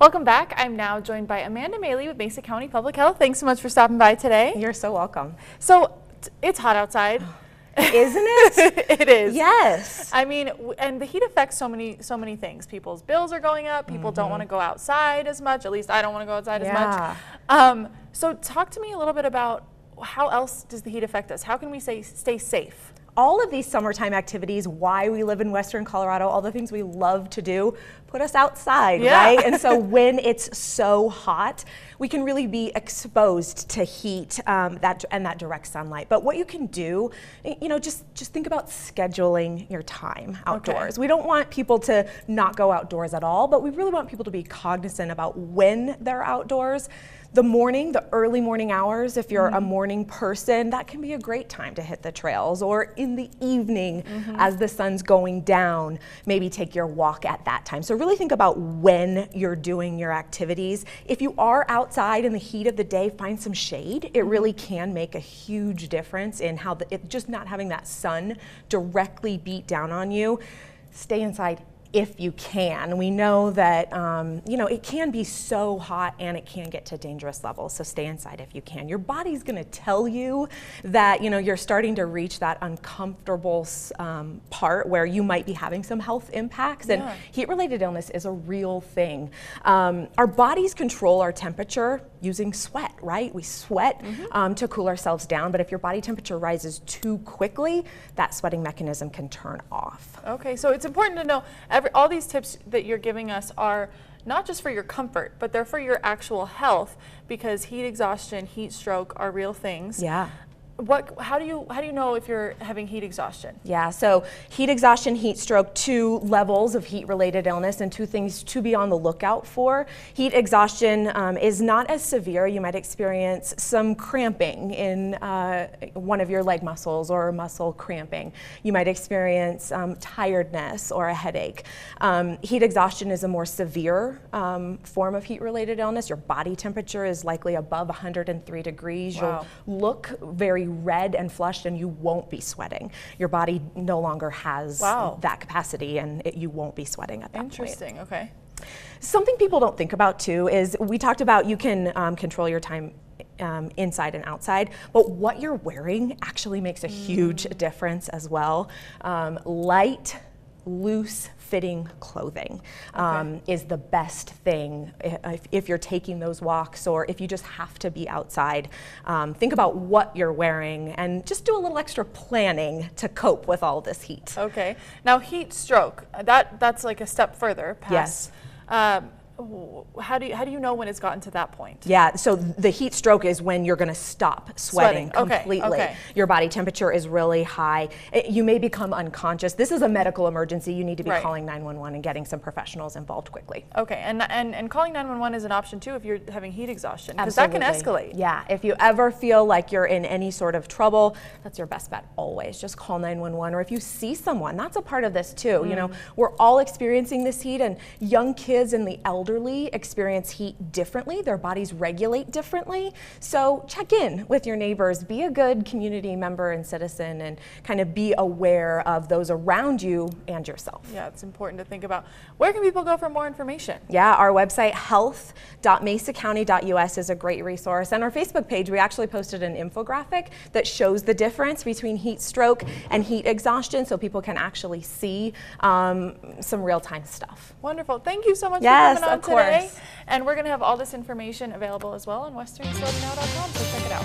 Welcome back. I'm now joined by Amanda Maley with Mesa County Public Health. Thanks so much for stopping by today. You're so welcome. So it's hot outside. Isn't it? It is. Yes. I mean, and the heat affects so many things. People's bills are going up. People don't want to go outside as much. At least I don't want to go outside as much. So talk to me a little bit about how else does the heat affect us? How can we stay safe? All of these summertime activities, why we live in Western Colorado, all the things we love to do, put us outside, right? And so when it's so hot, we can really be exposed to heat and that direct sunlight. But what you can do, just think about scheduling your time outdoors. We don't want people to not go outdoors at all, but we really want people to be cognizant about when they're outdoors. The early morning hours, if you're a morning person, that can be a great time to hit the trails. Or in the evening, as the sun's going down, maybe take your walk at that time. So really think about when you're doing your activities. If you are outside in the heat of the day, find some shade. It really can make a huge difference in how just not having that sun directly beat down on you. Stay inside if you can. We know that it can be so hot and it can get to dangerous levels, so stay inside if you can. Your body's gonna tell you that you're starting to reach that uncomfortable part where you might be having some health impacts, and heat-related illness is a real thing. Our bodies control our temperature using sweat, right? We sweat to cool ourselves down, but if your body temperature rises too quickly, that sweating mechanism can turn off. Okay, so it's important to know all these tips that you're giving us are not just for your comfort, but they're for your actual health, because heat exhaustion, heat stroke are real things. Yeah. How do you know if you're having heat exhaustion? Yeah, so heat exhaustion, heat stroke, 2 levels of heat-related illness and 2 things to be on the lookout for. Heat exhaustion is not as severe. You might experience some cramping in one of your leg muscles or muscle cramping. You might experience tiredness or a headache. Heat exhaustion is a more severe form of heat-related illness. Your body temperature is likely above 103 degrees. Wow. You'll look very red and flushed and you won't be sweating. Your body no longer has that capacity, and you won't be sweating at that point. Interesting, okay. Something people don't think about too is we talked about you can control your time inside and outside, but what you're wearing actually makes a huge difference as well. Light, loose fitting clothing is the best thing if you're taking those walks or if you just have to be outside. Think about what you're wearing and just do a little extra planning to cope with all this heat. Okay. Now heat stroke, that's like a step further past. Yes. How do you know when it's gotten to that point? Yeah, so the heat stroke is when you're going to stop sweating completely. Okay. Your body temperature is really high. You may become unconscious. This is a medical emergency. You need to be calling 911 and getting some professionals involved quickly. Okay, and calling 911 is an option too if you're having heat exhaustion, because that can escalate. Yeah, if you ever feel like you're in any sort of trouble, that's your best bet always. Just call 911, or if you see someone, that's a part of this too. We're all experiencing this heat, and young kids and the elderly experience heat differently. Their bodies regulate differently. So check in with your neighbors. Be a good community member and citizen, and kind of be aware of those around you and yourself. Yeah, it's important to think about. Where can people go for more information? Yeah, our website, health.mesacounty.us, is a great resource. And our Facebook page, we actually posted an infographic that shows the difference between heat stroke and heat exhaustion, so people can actually see some real-time stuff. Wonderful. Thank you so much for coming on today. Course. And we're going to have all this information available as well on westerncelebrinow.com, so check it out.